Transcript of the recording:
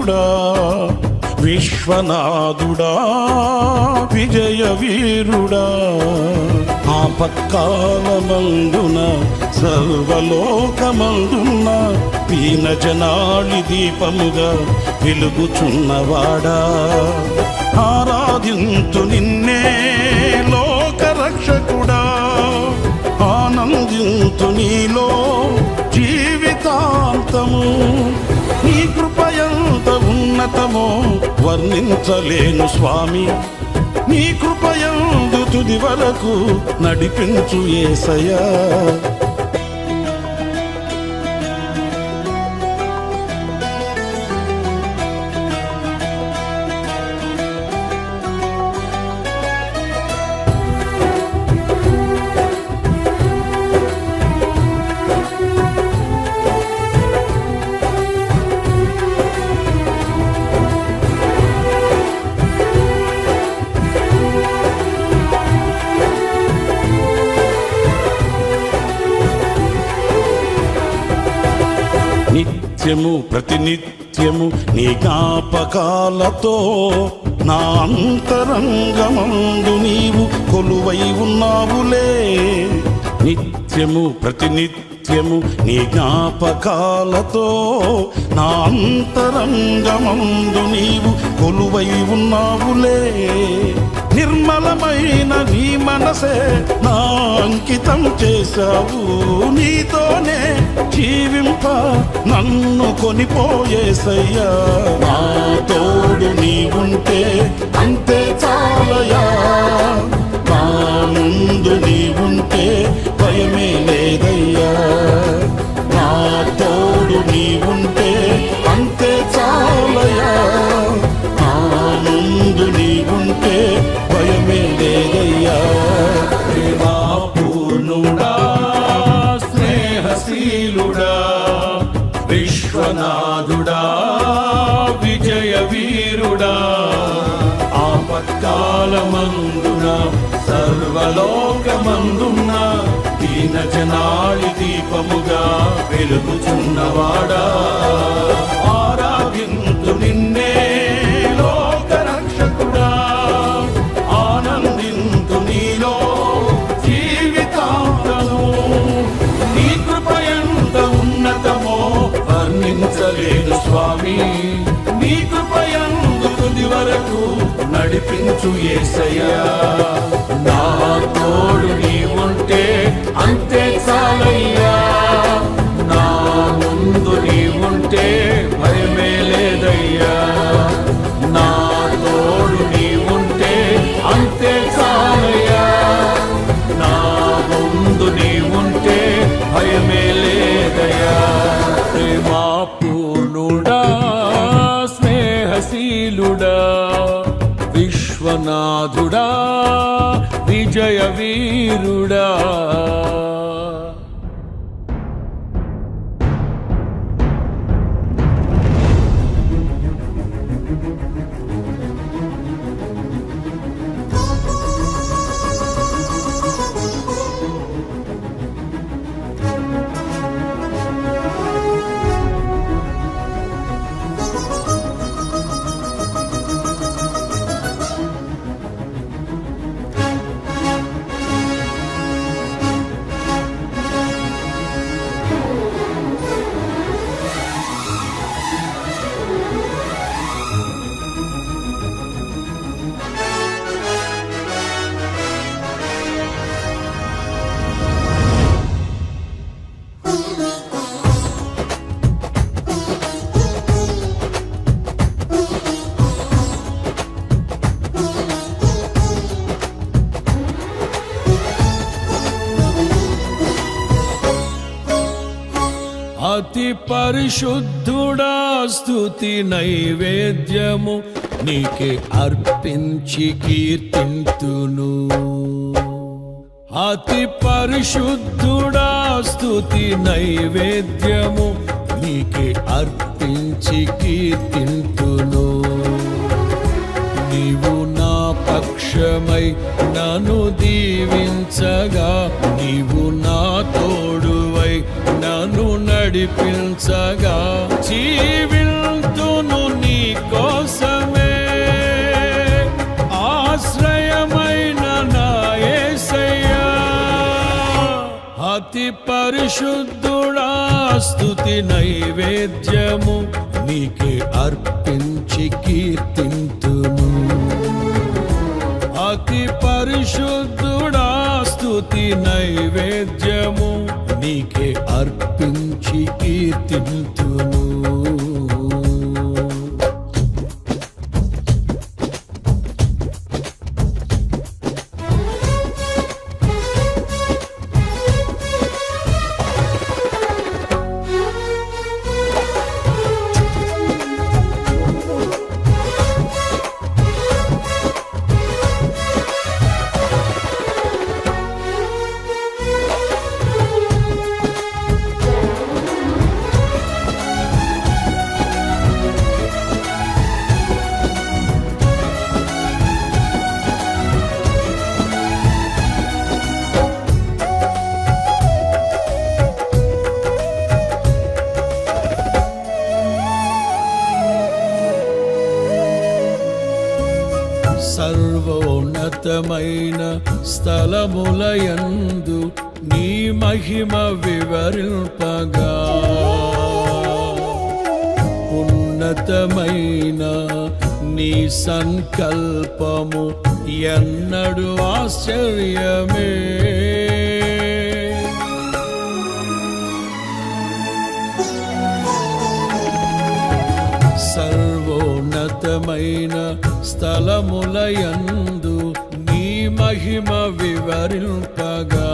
వీరుడా విశ్వనాథుడా విజయ వీరుడా ఆపత్కాలమందున సర్వలోకమందున దీనజనాళి దీపముగా వెలుగుచున్నవాడా ఆరాధింతు నిన్నే లోకరక్షకుడా ఆనందింతు నీలో జీవితాంతము నీ కృపయంత ఉన్నతమో వర్ణించలేను స్వామి నీ కృపయందు తుది వరకు నడిపించు యేసయ్యా నిత్యము ప్రతినిత్యము నీ జ్ఞాపకాలతో నా అంతరంగమందు నీవు కొలువై ఉన్నావులే నిత్యము ప్రతినిత్యము నీ జ్ఞాపకాలతో నా అంతరంగమందు నీవు కొలువై ఉన్నావులే నిర్మలమైన నీ మనసే నా అంకితం చేశావు నీతోనే జీవింప నన్ను కొనిపోయేసయ్యా నా తోడు నీవుంటే అంతే చాలయా నా ముందు నీవుంటే భయమే లేదయ్యా నా తోడు నీవుంటే అంతే చాలయా నా ముందు నీవుంటే భయమే లేదయ్యా పూర్ణుడా స్నేహశీలుడా విశ్వనాథుడా విజయ వీరుడా ఆపత్కాలమందున సర్వలోకమందున దీనజనాళి దీపముగా వెలుగుచున్నవాడా ఆరాధింతు నిన్నే లోకరక్షకుడా ఆనందింతు నీలో జీవితాంతము నీ కృపయంత ఉన్నతమో వర్ణించలేను స్వామి నీ కృపయందు తుది వరకు నడిపించు యేసయ్యా నా తోడు నీవుంటే అంతే చాలయ్యా నా ముందు నీవుంటే భయమే లేదయ్యా నా తోడు నీవుంటే అంతే చాలయ్యా నా ముందు నీవుంటే భయమే లేదయ్యా ప్రేమా పూర్ణుడా స్నేహశీలుడా విశ్వనాథుడా విజయ వీరుడా అతి పరిశుద్ధుడా స్తుతి నైవేద్యము నీకే అర్పించి కీర్తింతును అతి పరిశుద్ధుడా స్తుతి నైవేద్యము నీకే అర్పించి కీర్తింతును నీవు నా పక్ష పక్షమై నన్ను దీవించగా నీవు నా తోడువై నన్ను నడిపించగా జీవింతును నీ కోసమే ఆశ్రయమైన నా యేసయ్యా అతి పరిశుద్ధుడా స్తుతి నైవేద్యము నీకే అర్పించి కీర్తింతును అతి పరిశుద్ధుడా స్తుతి నైవేద్యము నీకే అర్పించి కీర్తింతును సర్వోన్నతమైన స్థలములయందు నీ మహిమ వివరింపగా ఉన్నతమైన నీ సంకల్పము ఎన్నడు ఆశ్చర్యమే సర్వోన్నతమైన స్థలములయందు నీ మహిమ వివరింపగా